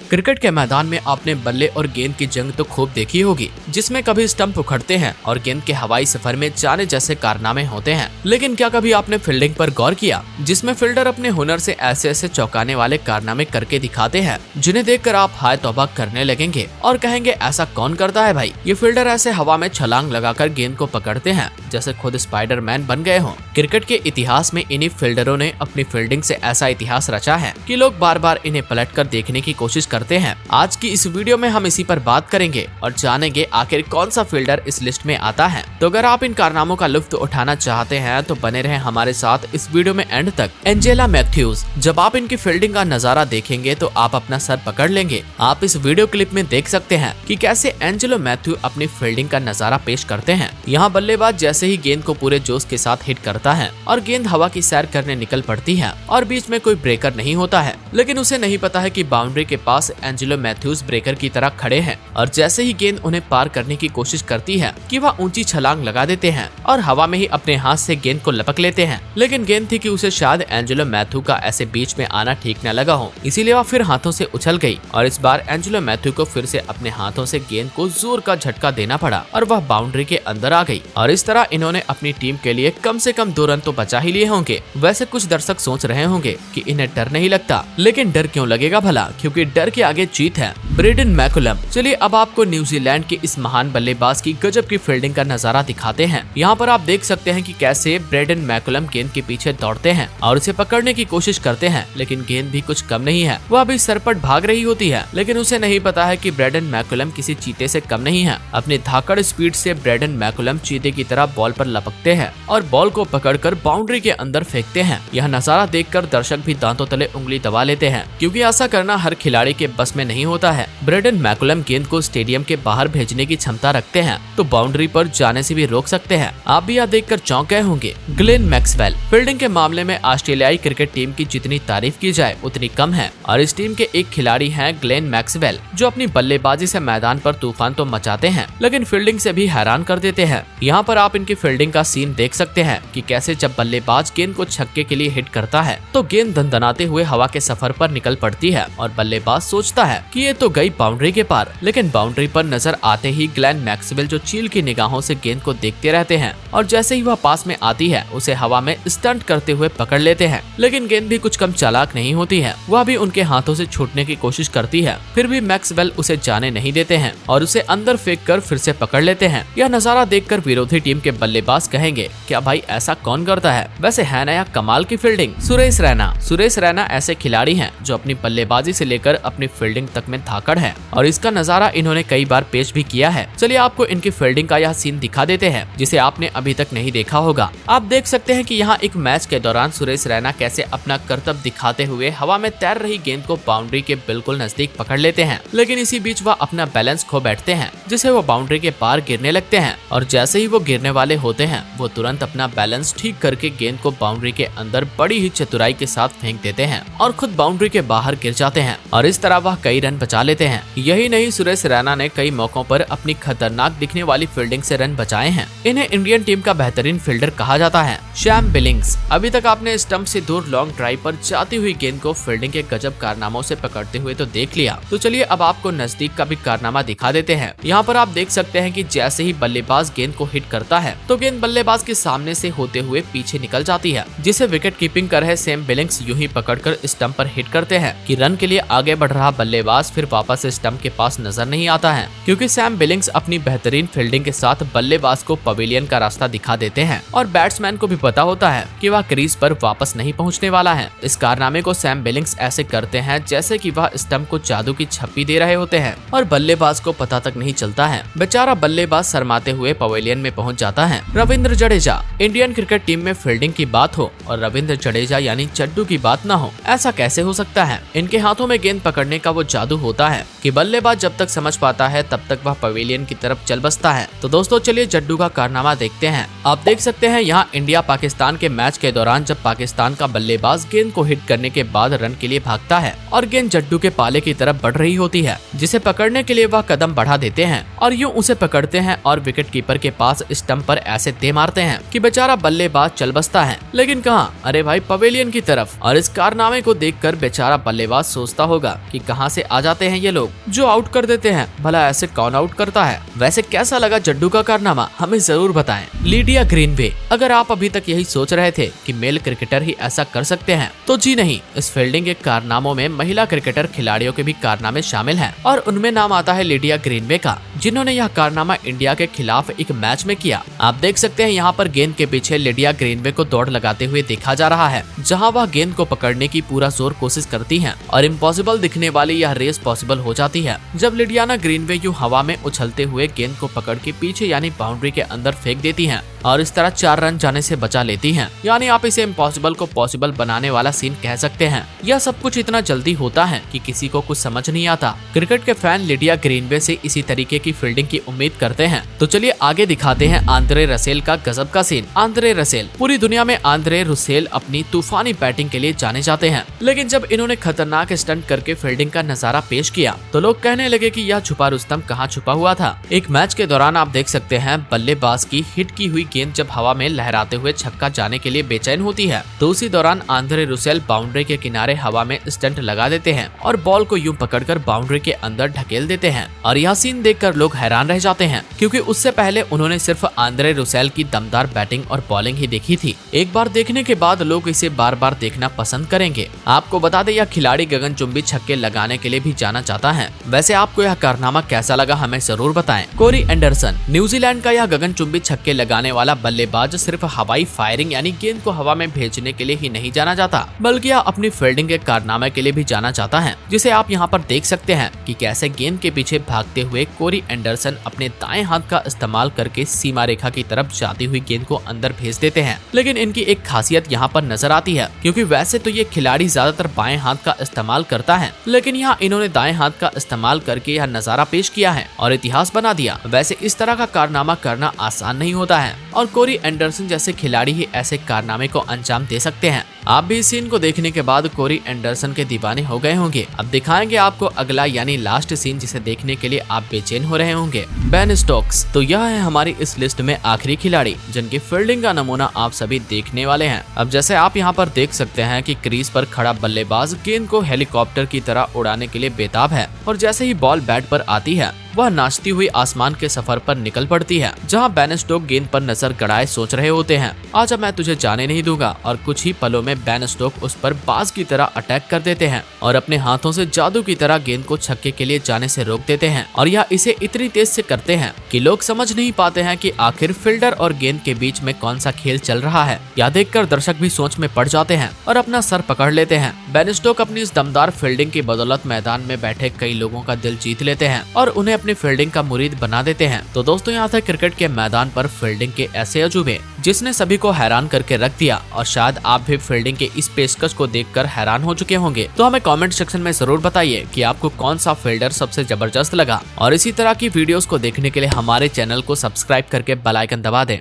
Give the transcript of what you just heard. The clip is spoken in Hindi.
क्रिकेट के मैदान में आपने बल्ले और गेंद की जंग तो खूब देखी होगी, जिसमें कभी स्टंप उखड़ते हैं और गेंद के हवाई सफर में जाने जैसे कारनामे होते हैं। लेकिन क्या कभी आपने फील्डिंग पर गौर किया, जिसमें फील्डर अपने हुनर से ऐसे ऐसे चौंकाने वाले कारनामे करके दिखाते हैं, जिन्हें देखकर आप हाय तौबा करने लगेंगे और कहेंगे ऐसा कौन करता है भाई। ये फील्डर ऐसे हवा में छलांग लगाकर गेंद को पकड़ते हैं जैसे खुद स्पाइडरमैन बन गए हों। क्रिकेट के इतिहास में इन्हीं फील्डरों ने अपनी फील्डिंग से ऐसा इतिहास रचा है कि लोग बार बार इन्हें पलटकर देखने की कोशिश करते हैं। आज की इस वीडियो में हम इसी पर बात करेंगे और जानेंगे आखिर कौन सा फील्डर इस लिस्ट में आता है। तो अगर आप इन कारनामों का लुत्फ उठाना चाहते हैं तो बने रहें हमारे साथ इस वीडियो में एंड तक। एंजेला मैथ्यूज, जब आप इनकी फील्डिंग का नजारा देखेंगे तो आप अपना सर पकड़ लेंगे। आप इस वीडियो क्लिप में देख सकते हैं कि कैसे एंजेलो मैथ्यू अपनी फील्डिंग का नजारा पेश करते हैं। यहाँ बल्लेबाज जैसे ही गेंद को पूरे जोश के साथ हिट करता है और गेंद हवा की सैर करने निकल पड़ती है और बीच में कोई ब्रेकर नहीं होता है, लेकिन उसे नहीं पता है कि बाउंड्री के पास एंजेलो मैथ्यूज ब्रेकर की तरह खड़े हैं और जैसे ही गेंद उन्हें पार करने की कोशिश करती है कि वह ऊंची छलांग लगा देते हैं और हवा में ही अपने हाथ से गेंद को लपक लेते हैं। लेकिन गेंद थी कि उसे शायद एंजेलो मैथ्यू का ऐसे बीच में आना ठीक न लगा हो, इसीलिए वह फिर हाथों से उछल गई और इस बार एंजेलो मैथ्यू को फिर से अपने हाथों से गेंद को जोर का झटका देना पड़ा और वह बाउंड्री के अंदर आ गई। और इस तरह इन्होंने अपनी टीम के लिए कम से कम 2 रन तो बचा ही लिए होंगे। वैसे कुछ दर्शक सोच रहे होंगे कि इन्हें डर नहीं लगता, लेकिन डर क्यों लगेगा भला, क्योंकि डर के आगे जीत है। ब्रेडन मैकुलम, चलिए अब आपको न्यूजीलैंड के इस महान बल्लेबाज की गजब की फील्डिंग का नजारा दिखाते हैं। यहाँ पर आप देख सकते हैं कि कैसे ब्रेडन मैकुलम गेंद के पीछे दौड़ते हैं और उसे पकड़ने की कोशिश करते हैं, लेकिन गेंद भी कुछ कम नहीं है। वह भी सरपट भाग रही होती है, लेकिन उसे नहीं पता है कि ब्रेडन मैकुलम किसी चीते से कम नहीं है। अपनी धाकड़ स्पीड से ब्रेडन मैकुलम चीते की तरह बॉल पर लपकते हैं और बॉल को पकड़कर बाउंड्री के अंदर फेंकते हैं। यह नजारा देखकर दर्शक भी दांतों तले उंगली दबा लेते हैं, क्योंकि ऐसा करना हर खिलाड़ी के बस में नहीं होता है। ब्रेडन मैकुलम गेंद को स्टेडियम के बाहर भेजने की क्षमता रखते हैं, तो बाउंड्री पर जाने से भी रोक सकते हैं। आप भी यह देखकर चौंक गए होंगे। ग्लेन मैक्सवेल, फील्डिंग के मामले में ऑस्ट्रेलियाई क्रिकेट टीम की जितनी तारीफ की जाए उतनी कम है और इस टीम के एक खिलाड़ी हैं ग्लेन मैक्सवेल, जो अपनी बल्लेबाजी से मैदान पर तूफान तो मचाते हैं, लेकिन फील्डिंग से भी हैरान कर देते हैं। यहाँ पर आप इनकी फील्डिंग का सीन देख सकते हैं कि कैसे जब बल्लेबाज गेंद को छक्के के लिए हिट करता है तो गेंद दनदनाते हुए हवा के सफर पर निकल पड़ती है और बल्लेबाज सोचता है कि ये तो गई बाउंड्री के पार, लेकिन बाउंड्री पर नजर आते ही ग्लेन मैक्सवेल जो चील की निगाहों से गेंद को देखते रहते हैं और जैसे ही वह पास में आती है उसे हवा में स्टंट करते हुए पकड़ लेते हैं। लेकिन गेंद भी कुछ कम चालाक नहीं होती है, वह भी उनके हाथों से छूटने की कोशिश करती है, फिर भी मैक्सवेल उसे जाने नहीं देते हैं और उसे अंदर फेंक कर फिर से पकड़ लेते हैं। यह नजारा देखकर विरोधी टीम के बल्लेबाज कहेंगे क्या भाई ऐसा कौन करता है। वैसे है नया कमाल की फील्डिंग। सुरेश रैना ऐसे खिलाड़ी हैं जो अपनी बल्लेबाजी से लेकर अपनी फील्डिंग तक में धाकड़ है और इसका नजारा इन्होंने कई बार पेश भी किया है। चलिए आपको इनकी फील्डिंग का यह सीन दिखा देते हैं जिसे आपने अभी तक नहीं देखा होगा। आप देख सकते हैं कि यहाँ एक मैच के दौरान सुरेश रैना कैसे अपना करतब दिखाते हुए हवा में तैर रही गेंद को बाउंड्री के बिल्कुल नजदीक पकड़ लेते हैं, लेकिन इसी बीच वह अपना बैलेंस खो बैठते हैं, जिसे वो बाउंड्री के पार गिरने लगते हैं और जैसे ही वो गिरने वाले होते हैं वो तुरंत अपना बैलेंस ठीक करके गेंद को बाउंड्री के अंदर बड़ी ही चतुराई के साथ फेंक देते हैं और खुद बाउंड्री के बाहर गिर जाते हैं और इस तरह वह कई रन बचा लेते हैं। यही नहीं, सुरेश रैना ने कई मौकों पर अपनी खतरनाक दिखने वाली फील्डिंग से रन बचाए हैं। इन्हें इंडियन टीम का बेहतरीन फील्डर कहा जाता है। सैम बिलिंग्स, अभी तक आपने स्टंप से दूर लॉन्ग ड्राइव पर जाती हुई गेंद को फील्डिंग के गजब कारनामों से पकड़ते हुए तो देख लिया, तो चलिए अब आपको नजदीक का भी कारनामा दिखा देते हैं। यहाँ पर आप देख सकते हैं कि जैसे ही बल्लेबाज गेंद को हिट करता है तो गेंद बल्लेबाज के सामने से होते हुए पीछे निकल जाती है, जिसे विकेट कीपिंग कर रहे सैम बिलिंग्स यूं ही पकड़कर स्टंप पर हिट करते हैं कि रन के लिए आगे बढ़ रहा बल्लेबाज फिर वापस स्टंप के पास नजर नहीं आता है, क्योंकि सैम बिलिंग्स अपनी बेहतरीन फील्डिंग के साथ बल्लेबाज को पवेलियन का रास्ता दिखा देते हैं और बैट्समैन को भी पता होता है कि वह क्रीज पर वापस नहीं पहुंचने वाला है। इस कारनामे को सैम बिलिंग्स ऐसे करते हैं जैसे कि वह स्टंप को जादू की छप्पी दे रहे होते हैं और बल्लेबाज को पता तक नहीं चलता है। बेचारा बल्लेबाज शर्माते हुए पवेलियन में पहुंच जाता है। Ravindra Jadeja, Indian cricket team में फील्डिंग की बात हो और रविंद्र जडेजा यानी चड्डू की बात न हो, ऐसा कैसे हो सकता है। इनके हाथों में गेंद पकड़ने का वो जादू होता है कि बल्लेबाज जब तक समझ पाता है तब तक वह पवेलियन की तरफ चल बसता है। तो दोस्तों चलिए जड्डू का कारनामा देखते हैं। आप देख सकते हैं यहाँ इंडिया पाकिस्तान के मैच के दौरान जब पाकिस्तान का बल्लेबाज गेंद को हिट करने के बाद रन के लिए भागता है और गेंद जड्डू के पाले की तरफ बढ़ रही होती है, जिसे पकड़ने के लिए वह कदम बढ़ा देते हैं और यूं उसे पकड़ते हैं और विकेट कीपर के पास स्टंप पर ऐसे दे मारते हैं कि बेचारा बल्लेबाज चल बसता है, लेकिन कहाँ, अरे भाई पवेलियन की तरफ। और इस कारनामे को देखकर बेचारा बल्लेबाज सोचता होगा कि कहाँ से आ जाते हैं ये लोग जो आउट कर देते हैं, भला ऐसे कौन आउट करता है। वैसे कैसा लगा जड्डू का कारनामा, हमें जरूर बताएं। लिडिया ग्रीनवे, अगर आप अभी तक यही सोच रहे थे कि मेल क्रिकेटर ही ऐसा कर सकते हैं, तो जी नहीं, इस फील्डिंग के कारनामों में महिला क्रिकेटर खिलाड़ियों के भी कारनामे शामिल हैं और उनमें नाम आता है लिडिया ग्रीनवे का, जिन्होंने यह कारनामा इंडिया के खिलाफ एक मैच में किया। आप देख सकते हैं यहाँ पर गेंद के पीछे लिडिया ग्रीनवे को दौड़ लगाते हुए देखा जा रहा है, जहाँ वह गेंद को पकड़ने की पूरा जोर कोशिश करती हैं और इम्पॉसिबल दिखने वाली यह रेस पॉसिबल हो जाती है जब लिडियाना ग्रीनवे यूं हवा में उछलते हुए गेंद को पकड़ के पीछे यानी बाउंड्री के अंदर फेंक देती हैं और इस तरह 4 रन जाने से बचा लेती हैं। यानी आप इसे इम्पॉसिबल को पॉसिबल बनाने वाला सीन कह सकते हैं। यह सब कुछ इतना जल्दी होता है कि किसी को कुछ समझ नहीं आता। क्रिकेट के फैन लिडिया ग्रीनवे से इसी तरीके की फील्डिंग की उम्मीद करते हैं। तो चलिए आगे दिखाते हैं आंद्रे रसेल का गजब का सीन। आंद्रे रसेल, पूरी दुनिया में आंद्रे रसेल अपनी तूफानी बैटिंग के लिए जाने जाते हैं, लेकिन जब इन्होंने खतरनाक स्टंट करके फील्डिंग का नजारा पेश किया तो लोग कहने लगे कि यह छुपा रुस्तम कहाँ छुपा हुआ था। एक मैच के दौरान आप देख सकते हैं बल्लेबाज की हिट की हुई गेंद जब हवा में लहराते हुए छक्का जाने के लिए बेचैन होती है तो उसी दौरान आंद्रे रसेल बाउंड्री के किनारे हवा में स्टंट लगा देते हैं और बॉल को यूं पकड़कर बाउंड्री के अंदर ढकेल देते हैं। और यह सीन देखकर लोग हैरान रह जाते हैं, क्योंकि उससे पहले उन्होंने सिर्फ आंद्रे रसेल की दमदार बैटिंग और बॉलिंग ही देखी थी। एक बार देखने के बाद लोग इसे बार बार देखना पसंद करेंगे। आपको बता दें, यह खिलाड़ी गगनचुंबी छक्के लगाने के लिए भी जाना जाता है। वैसे आपको यह कारनामा कैसा लगा, हमें जरूर बताएं। कोरी एंडरसन, न्यूजीलैंड का यह गगनचुंबी छक्के लगाने वाला बल्लेबाज सिर्फ हवाई फायरिंग यानी गेंद को हवा में भेजने के लिए ही नहीं जाना जाता, बल्कि यह अपनी फील्डिंग के कारनामे के लिए भी जाना जाता है, जिसे आप यहाँ पर देख सकते हैं कि कैसे गेंद के पीछे भागते हुए कोरी एंडरसन अपने दाएं हाथ का इस्तेमाल करके सीमा रेखा की तरफ जाती हुई गेंद को अंदर भेज देते हैं। लेकिन इनकी एक खासियत यहाँ पर नजर आती है, क्योंकि वैसे तो ये खिलाड़ी ज्यादातर बाएं हाथ का इस्तेमाल करता है, लेकिन यहाँ इन्होंने दाएं हाथ का इस्तेमाल करके यह नजारा पेश किया है और इतिहास बना दिया। वैसे इस तरह का कारनामा करना आसान नहीं होता है और कोरी एंडरसन जैसे खिलाड़ी ही ऐसे कारनामे को अंजाम दे सकते हैं। आप भी इस सीन को देखने के बाद कोरी एंडरसन के दीवाने हो गए होंगे। अब दिखाएंगे आपको अगला यानी लास्ट सीन, जिसे देखने के लिए आप बेचैन हो रहे होंगे। बेन स्टोक्स, तो यह है हमारी इस लिस्ट में आखिरी खिलाड़ी जिनकी फील्डिंग का नमूना आप सभी देखने वाले हैं। अब जैसे आप यहाँ पर देख सकते हैं कि क्रीज पर खड़ा बल्लेबाज गेंद को हेलीकॉप्टर की तरह उड़ाने के लिए बेताब है और जैसे ही बॉल बैट पर आती है वह नाचती हुई आसमान के सफर पर निकल पड़ती है, जहां बेन स्टोक गेंद पर नजर गड़ाए सोच रहे होते हैं, आजा मैं तुझे जाने नहीं दूंगा। और कुछ ही पलों में बेन स्टोक उस पर बाज की तरह अटैक कर देते हैं और अपने हाथों से जादू की तरह गेंद को छक्के के लिए जाने से रोक देते हैं। और यह इसे इतनी तेज से करते हैं कि लोग समझ नहीं पाते हैं कि आखिर फील्डर और गेंद के बीच में कौन सा खेल चल रहा है। यह देखकर दर्शक भी सोच में पड़ जाते हैं और अपना सर पकड़ लेते हैं। बेन स्टोक अपनी इस दमदार फील्डिंग की बदौलत मैदान में बैठे कई लोगों का दिल जीत लेते हैं और उन्हें अपनी फील्डिंग का मुरीद बना देते हैं। तो दोस्तों, यहाँ था क्रिकेट के मैदान पर फील्डिंग के ऐसे अजूबे जिसने सभी को हैरान करके रख दिया और शायद आप भी फील्डिंग के इस पेशकश को देखकर हैरान हो चुके होंगे। तो हमें कमेंट सेक्शन में जरूर बताइए कि आपको कौन सा फील्डर सबसे जबरदस्त लगा और इसी तरह की वीडियोस को देखने के लिए हमारे चैनल को सब्सक्राइब करके बेल आइकन दबा दें।